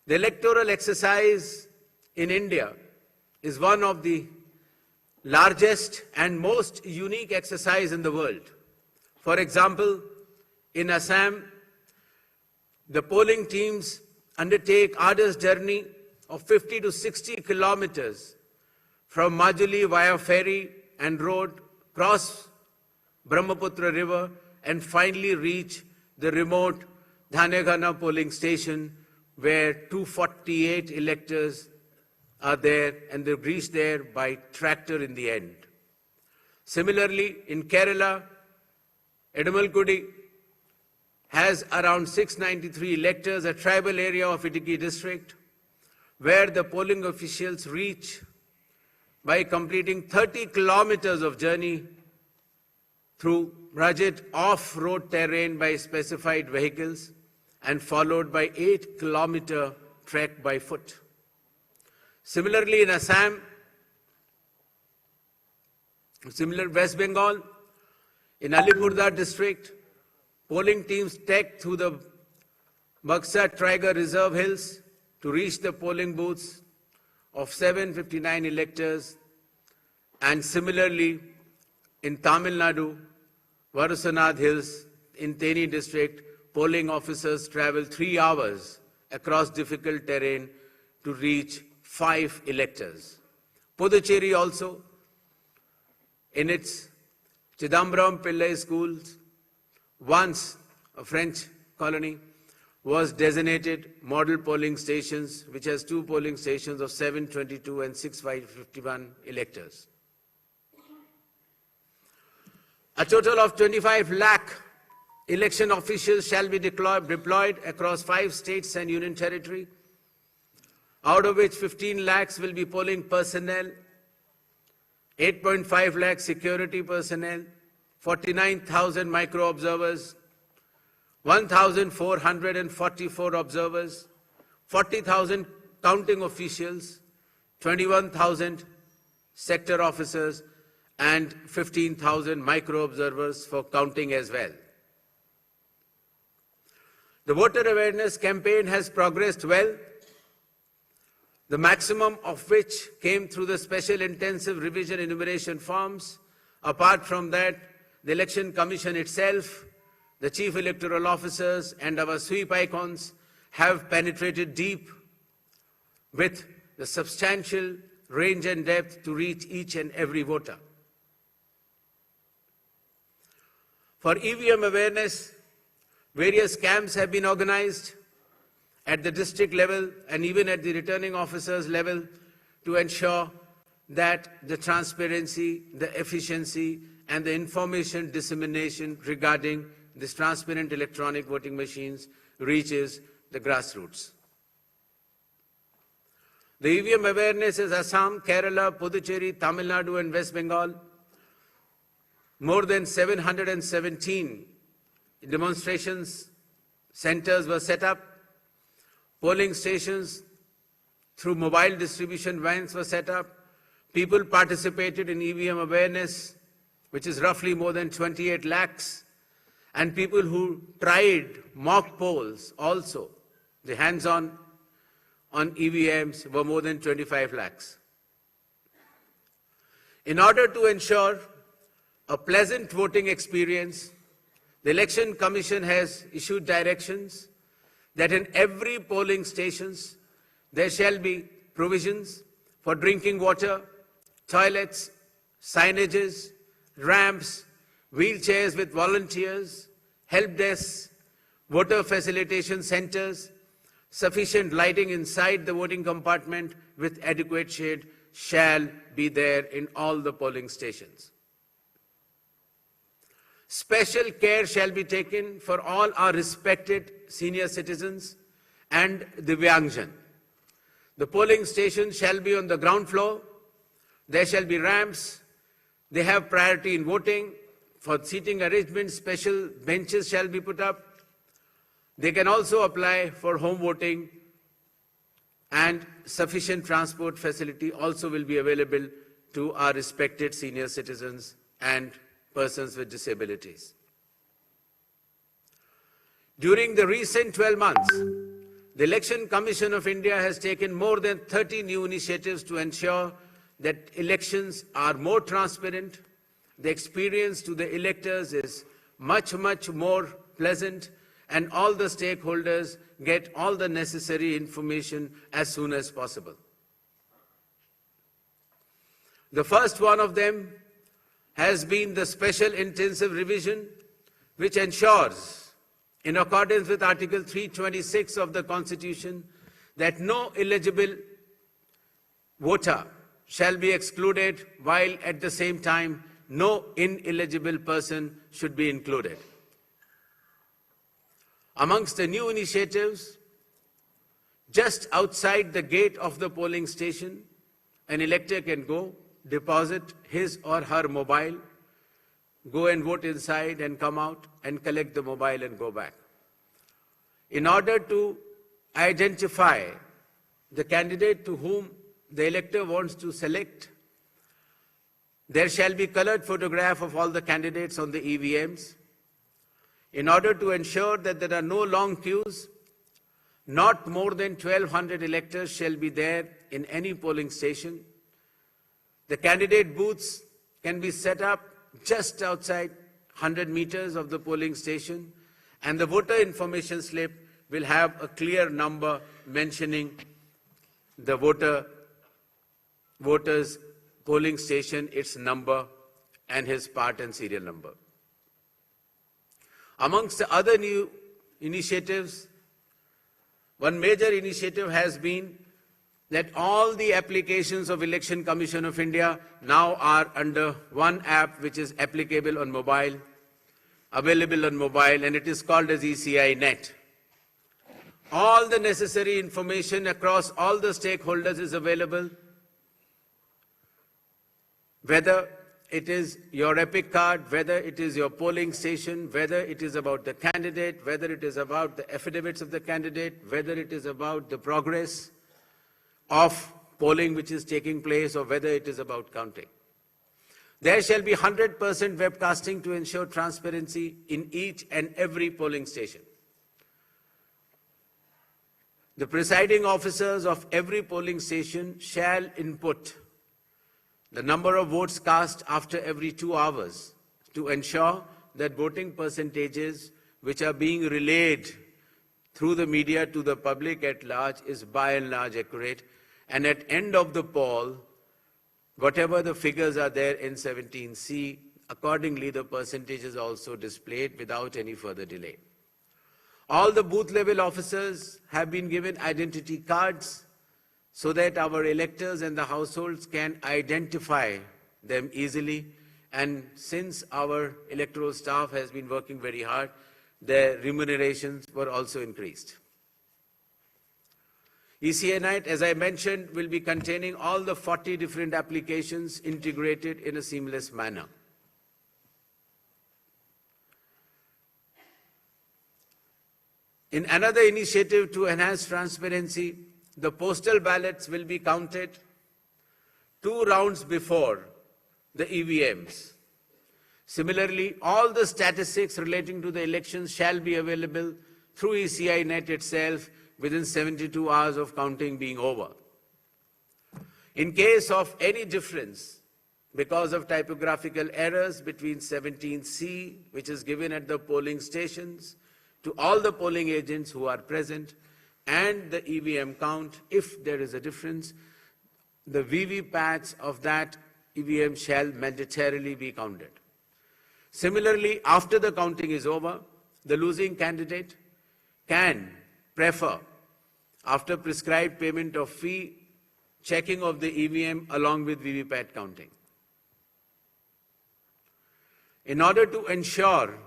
The electoral exercise in India is one of the largest and most unique exercise in the world. For example, in Assam, the polling teams undertake arduous journey of 50 to 60 kilometers from Majuli via ferry and road, cross Brahmaputra River, and finally reach the remote Dhanegana polling station where 248 electors are there, and they reach there by tractor in the end. Similarly, in Kerala, Edamalgudi has around 693 electors, a tribal area of Idukki district, where the polling officials reach by completing 30 kilometers of journey through rugged off-road terrain by specified vehicles and followed by 8-kilometer trek by foot. Similarly, in Assam, West Bengal, in Alipurduar district, polling teams trek through the Buxa Tiger Reserve Hills to reach the polling booths of 759 electors. And similarly, in Tamil Nadu, Varusanath Hills, in Theni district, polling officers travel 3 hours across difficult terrain to reach 5 electors. Puducherry also, in its Chidambaram Pillai schools, once a French colony, was designated model polling stations, which has 2 polling stations of 722 and 651 electors. A total of 25 lakh election officials shall be deployed across 5 states and union territory, out of which 15 lakhs will be polling personnel, 8.5 lakh security personnel, 49,000 micro-observers, 1,444 observers, 40,000 counting officials, 21,000 sector officers, and 15,000 micro-observers for counting as well. The voter awareness campaign has progressed well, the maximum of which came through the special intensive revision enumeration forms. Apart from that, the Election Commission itself, the Chief Electoral Officers, and our sweep icons have penetrated deep with the substantial range and depth to reach each and every voter. For EVM awareness, various camps have been organized at the district level and even at the returning officers level to ensure that the transparency, the efficiency, and the information dissemination regarding this transparent electronic voting machines reaches the grassroots. The EVM awareness is Assam, Kerala, Puducherry, Tamil Nadu, and West Bengal. More than 717 demonstrations centers were set up. Polling stations through mobile distribution vans were set up. People participated in EVM awareness, which is roughly more than 28 lakhs. And people who tried mock polls also, the hands-on on EVMs, were more than 25 lakhs. In order to ensure a pleasant voting experience, the Election Commission has issued directions that in every polling stations there shall be provisions for drinking water, toilets, signages, ramps, wheelchairs with volunteers, help desks, voter facilitation centers, sufficient lighting inside the voting compartment with adequate shade shall be there in all the polling stations. Special care shall be taken for all our respected senior citizens and Divyangjan. The polling stations shall be on the ground floor. There shall be ramps. They have priority in voting. For seating arrangements, special benches shall be put up. They can also apply for home voting, and sufficient transport facility also will be available to our respected senior citizens and persons with disabilities. During the recent 12 months, The Election Commission of India has taken more than 30 new initiatives to ensure that elections are more transparent. The experience to the electors is much more pleasant, and all the stakeholders get all the necessary information as soon as possible. The first one of them has been the special intensive revision, which ensures, in accordance with Article 326 of the Constitution, that no eligible voter shall be excluded, while at the same time no ineligible person should be included. Amongst the new initiatives, just outside the gate of the polling station, an elector can go, deposit his or her mobile, go and vote inside and come out and collect the mobile and go back. In order to identify the candidate to whom the elector wants to select, there shall be colored photograph of all the candidates on the EVMs. In order to ensure that there are no long queues, not more than 1,200 electors shall be there in any polling station. The candidate booths can be set up just outside 100 meters of the polling station, and the voter information slip will have a clear number mentioning the voter's polling station, its number, and his part and serial number. Amongst the other new initiatives, one major initiative has been that all the applications of Election Commission of India now are under one app which is applicable on mobile, available on mobile, and it is called as ECI Net. All the necessary information across all the stakeholders is available, whether it is your EPIC card, whether it is your polling station, whether it is about the candidate, whether it is about the affidavits of the candidate, whether it is about the progress of polling which is taking place, or whether it is about counting. There shall be 100% webcasting to ensure transparency in each and every polling station. The presiding officers of every polling station shall input the number of votes cast after every 2 hours to ensure that voting percentages which are being relayed through the media to the public at large is by and large accurate. And at end of the poll, whatever the figures are there in 17C, accordingly the percentage is also displayed without any further delay. All the booth level officers have been given identity cards so that our electors and the households can identify them easily. And since our electoral staff has been working very hard, their remunerations were also increased. ECI Net, as I mentioned, will be containing all the 40 different applications integrated in a seamless manner. In another initiative to enhance transparency, the postal ballots will be counted 2 rounds before the EVMs. Similarly, all the statistics relating to the elections shall be available through ECI Net itself within 72 hours of counting being over. In case of any difference because of typographical errors between 17C, which is given at the polling stations, to all the polling agents who are present, and the EVM count, if there is a difference, the VVPATs of that EVM shall mandatorily be counted. Similarly, after the counting is over, the losing candidate can prefer, after prescribed payment of fee, checking of the EVM along with VVPAT counting. In order to ensure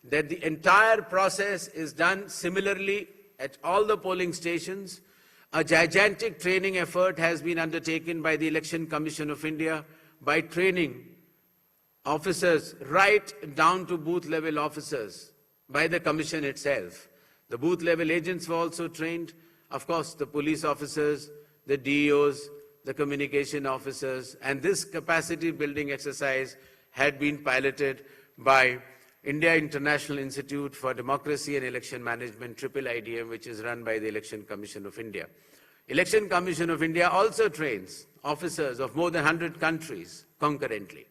that the entire process is done similarly at all the polling stations, a gigantic training effort has been undertaken by the Election Commission of India by training officers right down to booth level officers by the Commission itself. The booth level agents were also trained, of course the police officers, the DEOs, the communication officers, and this capacity building exercise had been piloted by India International Institute for Democracy and Election Management, IIIDM, which is run by the Election Commission of India. Election Commission of India also trains officers of more than 100 countries concurrently.